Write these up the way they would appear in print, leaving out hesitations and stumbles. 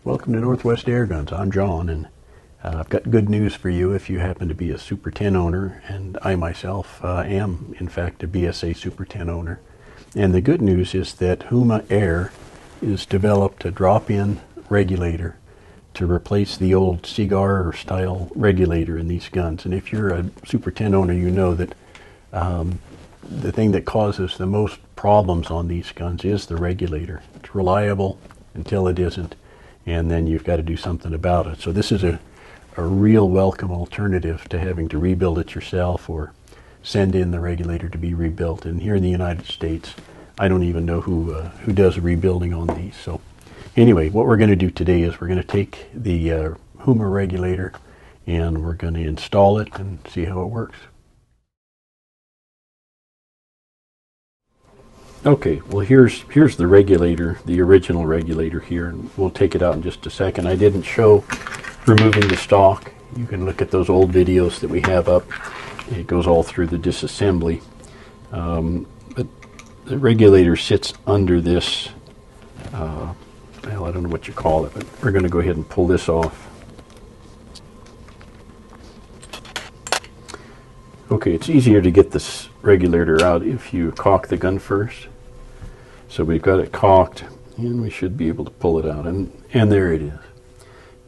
Welcome to Northwest Air Guns. I'm John, and I've got good news for you if you happen to be a Super 10 owner, and I myself am, in fact, a BSA Super 10 owner. And the good news is that Huma Air has developed a drop-in regulator to replace the old cigar-style regulator in these guns. And if you're a Super 10 owner, you know that the thing that causes the most problems on these guns is the regulator. It's reliable until it isn't, and then you've got to do something about it. So this is a real welcome alternative to having to rebuild it yourself or send in the regulator to be rebuilt. And here in the United States, I don't even know who does rebuilding on these. So anyway, what we're going to do today is we're going to take the Huma regulator and we're going to install it and see how it works. Okay, well here's the regulator, the original regulator here, and we'll take it out in just a second. I didn't show removing the stock. You can look at those old videos that we have up. It goes all through the disassembly. But the regulator sits under this, well, I don't know what you call it, but we're going to go ahead and pull this off. Okay, it's easier to get this regulator out if you caulk the gun first. So we've got it caulked, and we should be able to pull it out, and there it is.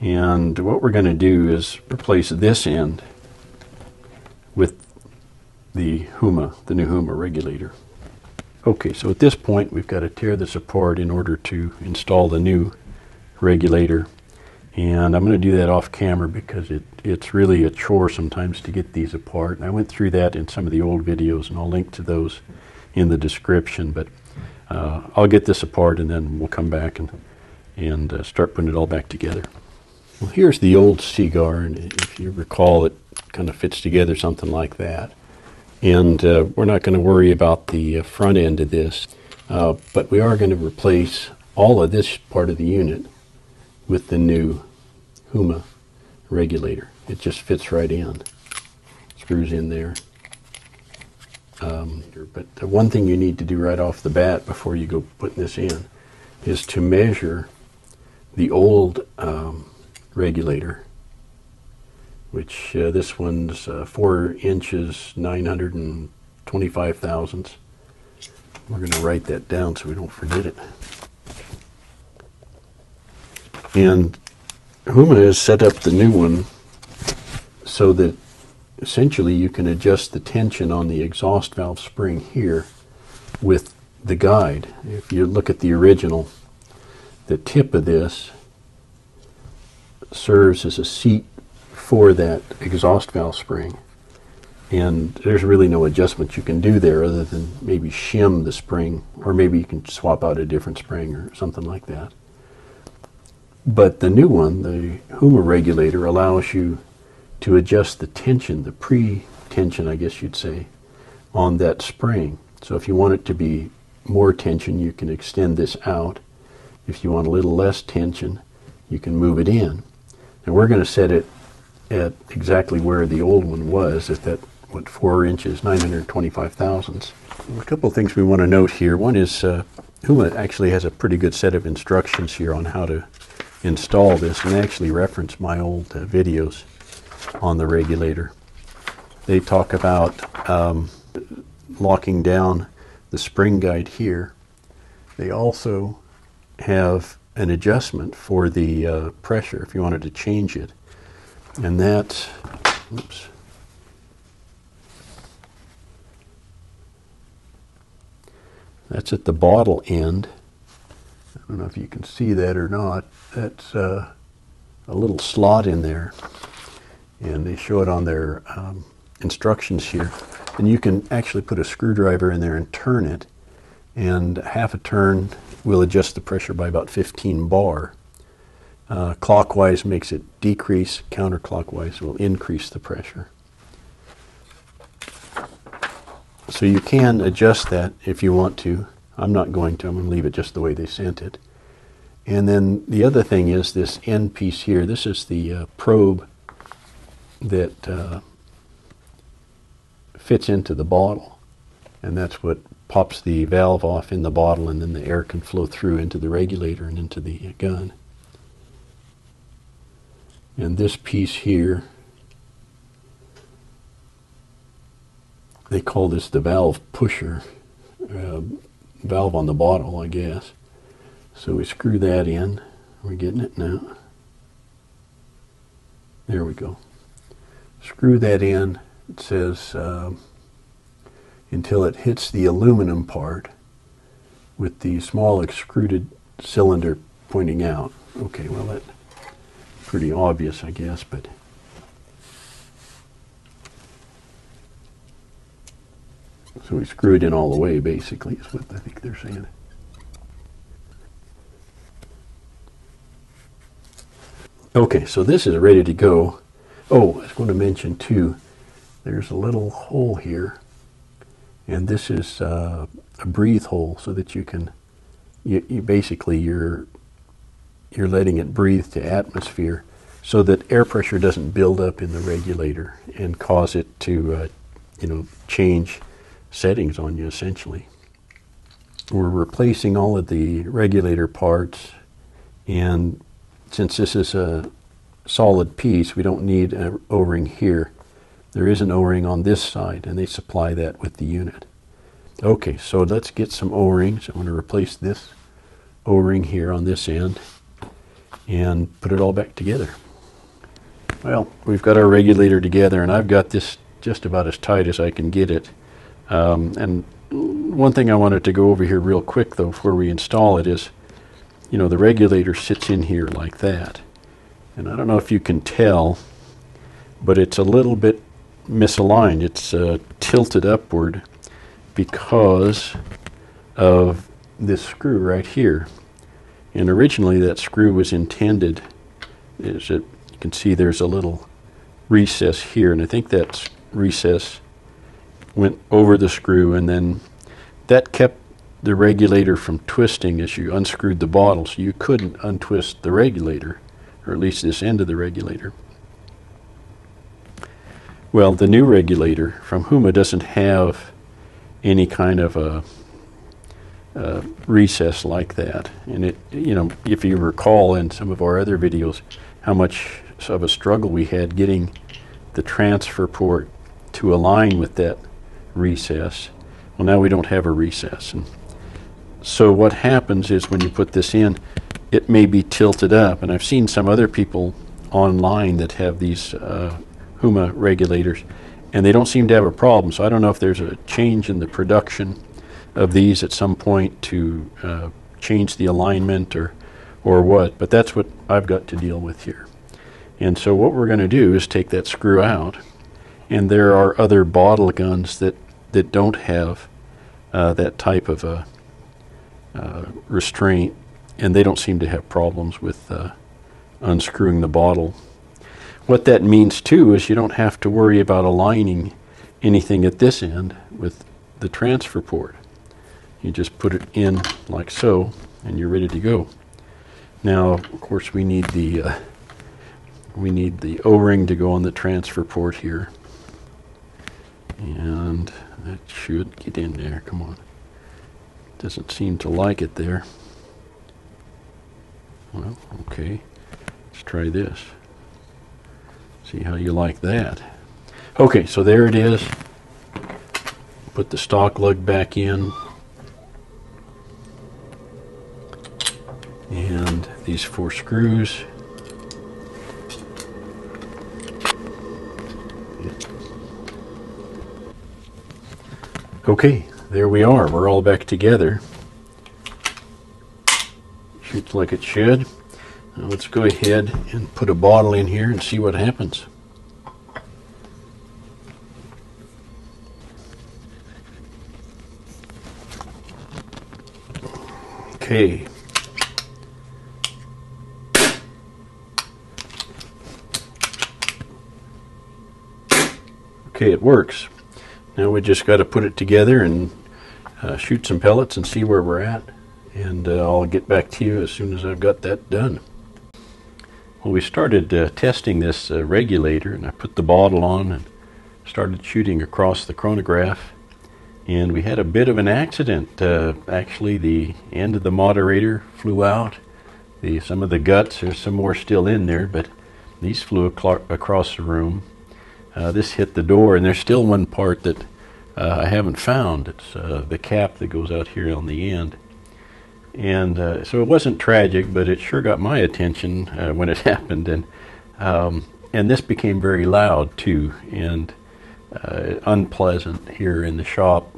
And what we're going to do is replace this end with the Huma, the new Huma regulator. Okay, so at this point we've got to tear this apart in order to install the new regulator. And I'm going to do that off camera because it's really a chore sometimes to get these apart. And I went through that in some of the old videos, and I'll link to those in the description. But I'll get this apart, and then we'll come back and start putting it all back together. Well, here's the old cigar, and if you recall, it kind of fits together something like that. And we're not going to worry about the front end of this, but we are going to replace all of this part of the unit with the new Huma regulator. It just fits right in, screws in there. But the one thing you need to do right off the bat before you go putting this in is to measure the old regulator, which this one's 4 inches 925 thousandths. We're going to write that down so we don't forget it. And Huma has set up the new one so that essentially you can adjust the tension on the exhaust valve spring here with the guide. If you look at the original, the tip of this serves as a seat for that exhaust valve spring. And there's really no adjustment you can do there other than maybe shim the spring, or maybe you can swap out a different spring or something like that. But the new one, the Huma regulator, allows you to adjust the tension, the pre-tension, I guess you'd say, on that spring. So if you want it to be more tension, you can extend this out. If you want a little less tension, you can move it in. And we're going to set it at exactly where the old one was, at that, 4 inches, 925 thousandths. A couple of things we want to note here. One is Huma actually has a pretty good set of instructions here on how to install this, and they actually reference my old videos on the regulator. They talk about locking down the spring guide here. They also have an adjustment for the pressure if you wanted to change it, and that, oops, that's at the bottle end. I don't know if you can see that or not. That's a little slot in there, and they show it on their instructions here. And you can actually put a screwdriver in there and turn it, and half a turn will adjust the pressure by about 15 bar. Clockwise makes it decrease, counterclockwise will increase the pressure. So you can adjust that if you want to. I'm not going to. I'm going to leave it just the way they sent it. And then the other thing is this end piece here. This is the probe that fits into the bottle, and that's what pops the valve off in the bottle, and then the air can flow through into the regulator and into the gun. And this piece here, they call this the valve pusher, valve on the bottle, I guess. So we screw that in. We're getting it now. There we go. Screw that in. It says until it hits the aluminum part with the small extruded cylinder pointing out. Okay, well, that's pretty obvious, I guess, but so we screw it in all the way, basically, is what I think they're saying. Okay, so this is ready to go. Oh, I was going to mention too, there's a little hole here, and this is a breathe hole so that you can, you basically you're letting it breathe to atmosphere so that air pressure doesn't build up in the regulator and cause it to, change settings on you, essentially. We're replacing all of the regulator parts, and since this is a solid piece, we don't need an O-ring here. There is an O-ring on this side, and they supply that with the unit. Okay, so let's get some O-rings. I'm going to replace this O-ring here on this end and put it all back together. Well, we've got our regulator together, and I've got this just about as tight as I can get it. And one thing I wanted to go over here real quick, though, before we install it is, the regulator sits in here like that. And I don't know if you can tell, but it's a little bit misaligned. It's tilted upward because of this screw right here. And originally that screw was intended, you can see there's a little recess here, and I think that recess went over the screw, and then that kept the regulator from twisting as you unscrewed the bottle, so you couldn't untwist the regulator, or at least this end of the regulator. Well, the new regulator from Huma doesn't have any kind of a recess like that, and it, if you recall in some of our other videos how much of a struggle we had getting the transfer port to align with that recess. Well, now we don't have a recess, and so what happens is when you put this in, it may be tilted up, and I've seen some other people online that have these Huma regulators, and they don't seem to have a problem. So I don't know if there's a change in the production of these at some point to change the alignment or what, but that's what I've got to deal with here. And so what we're going to do is take that screw out, and there are other bottle guns that don't have that type of a restraint, and they don't seem to have problems with unscrewing the bottle. What that means too is you don't have to worry about aligning anything at this end with the transfer port. You just put it in like so, and you're ready to go. Now, of course, we need the O-ring to go on the transfer port here, and that should get in there. Come on. Doesn't seem to like it there. Well, okay. Let's try this. See how you like that. Okay, so there it is. Put the stock lug back in. And these 4 screws. Okay, there we are. We're all back together. Shoots like it should. Now let's go ahead and put a bottle in here and see what happens. Okay. Okay, it works. Now we just got to put it together and shoot some pellets and see where we're at. And I'll get back to you as soon as I've got that done. Well, we started testing this regulator, and I put the bottle on and started shooting across the chronograph. And we had a bit of an accident. Actually, the end of the moderator flew out. Some of the guts, there's some more still in there, but These flew across the room. This hit the door, and there's still one part that I haven't found. It's the cap that goes out here on the end. And so it wasn't tragic, but it sure got my attention when it happened. And this became very loud too, and unpleasant here in the shop.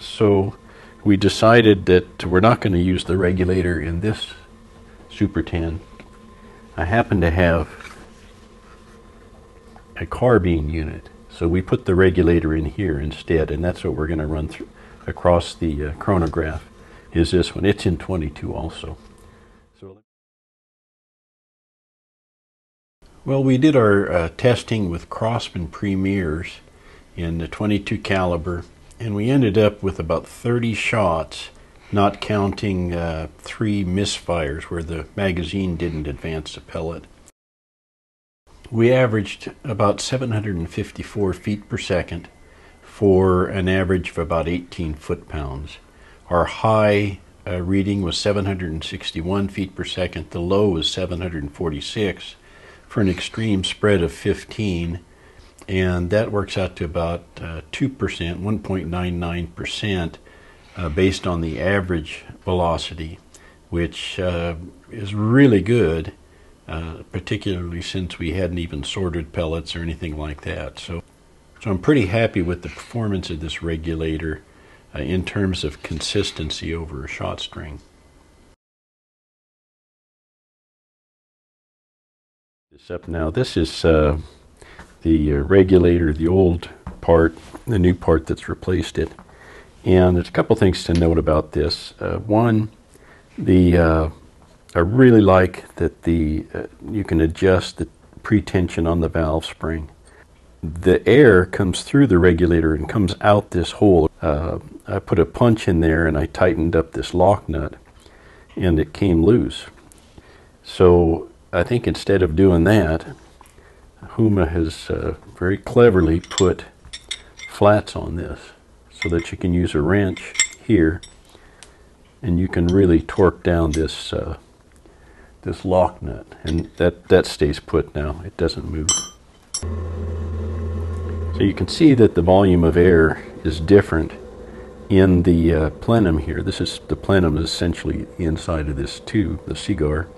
So we decided that we're not going to use the regulator in this Super Ten. I happen to have a carbine unit, so we put the regulator in here instead, and that's what we're going to run through across the chronograph. Is this one? It's in 22 also. Well, we did our testing with Crosman premiers in the 22 caliber, and we ended up with about 30 shots, not counting 3 misfires where the magazine didn't advance the pellet. We averaged about 754 feet per second for an average of about 18 foot-pounds. Our high reading was 761 feet per second. The low was 746 for an extreme spread of 15, and that works out to about 2%, 1.99% based on the average velocity, which is really good, particularly since we hadn't even sorted pellets or anything like that. So I'm pretty happy with the performance of this regulator in terms of consistency over a shot string. This up now. This is the regulator, the old part, the new part that's replaced it. And there's a couple things to note about this. One, I really like that you can adjust the pretension on the valve spring. The air comes through the regulator and comes out this hole. I put a punch in there and I tightened up this lock nut and it came loose. So I think instead of doing that, Huma has very cleverly put flats on this so that you can use a wrench here and you can really torque down this this lock nut, and that stays put now. It doesn't move. So you can see that the volume of air is different in the plenum here. The plenum is essentially the inside of this tube, the cigar.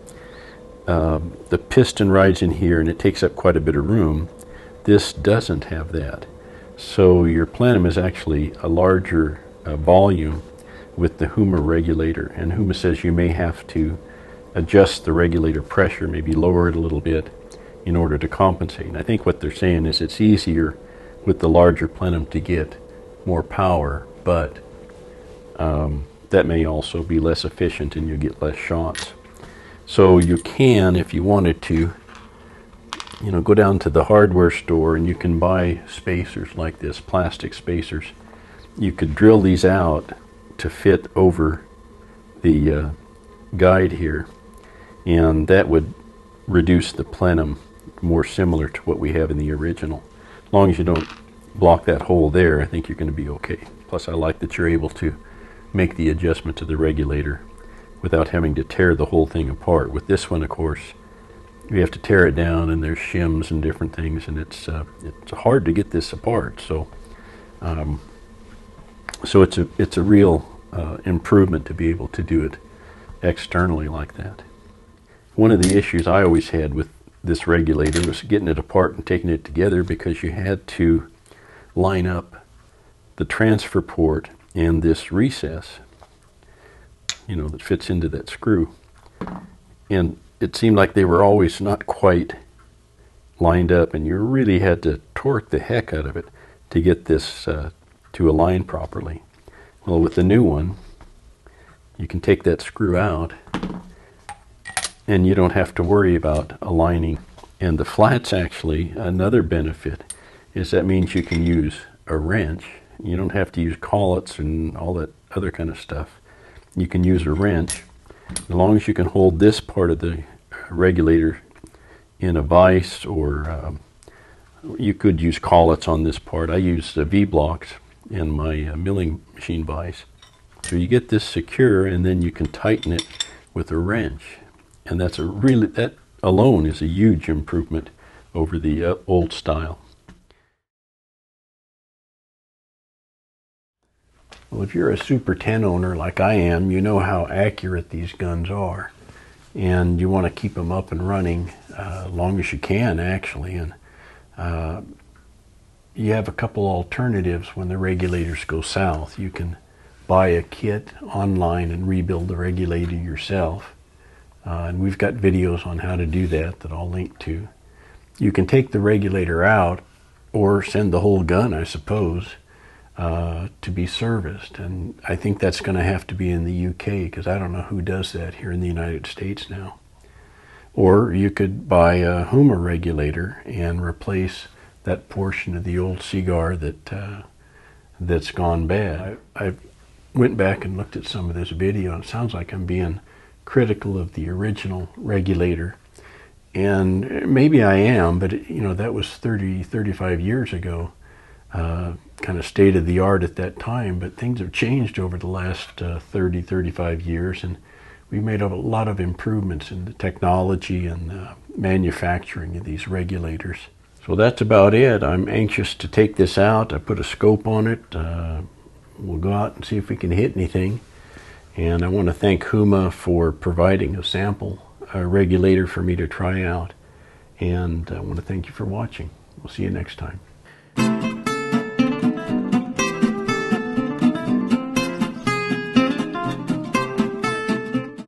The piston rides in here and it takes up quite a bit of room. This doesn't have that. So your plenum is actually a larger volume with the Huma regulator. And Huma says you may have to adjust the regulator pressure, maybe lower it a little bit in order to compensate. And I think what they're saying is it's easier with the larger plenum to get more power, but that may also be less efficient and you get less shots. So you can, if you wanted to, go down to the hardware store and you can buy spacers like this, plastic spacers. You could drill these out to fit over the guide here, and that would reduce the plenum more similar to what we have in the original. As long as you don't block that hole there, I think you're going to be okay. Plus I like that you're able to make the adjustment to the regulator without having to tear the whole thing apart. With this one, of course, you have to tear it down, and there's shims and different things, and it's hard to get this apart. So, it's a real improvement to be able to do it externally like that. One of the issues I always had with this regulator was getting it apart and taking it together, because you had to line up the transfer port and this recess, that fits into that screw. And it seemed like they were always not quite lined up, and you really had to torque the heck out of it to get this to align properly. Well, with the new one, you can take that screw out and you don't have to worry about aligning. And the flats, actually, another benefit is that means you can use a wrench. You don't have to use collets and all that other kind of stuff. You can use a wrench as long as you can hold this part of the regulator in a vise, or you could use collets on this part. I use the V-blocks in my milling machine vise. So you get this secure, and then you can tighten it with a wrench. And that alone is a huge improvement over the old style. Well, if you're a Super 10 owner like I am, you know how accurate these guns are, and you want to keep them up and running long as you can, actually. And you have a couple alternatives when the regulators go south. You can buy a kit online and rebuild the regulator yourself, and we've got videos on how to do that I'll link to. You can take the regulator out or send the whole gun, I suppose, to be serviced, and I think that's going to have to be in the UK, because I don't know who does that here in the United States now. Or you could buy a Huma Regulator and replace that portion of the old cigar that's gone bad. I went back and looked at some of this video, and it sounds like I'm being critical of the original regulator, and maybe I am, but you know, that was 35 years ago, kind of state of the art at that time. But things have changed over the last 35 years, and we've made a lot of improvements in the technology and manufacturing of these regulators. So that's about it. I'm anxious to take this out. I put a scope on it. We'll go out and see if we can hit anything. And I want to thank Huma for providing a sample regulator for me to try out. And I want to thank you for watching. We'll see you next time.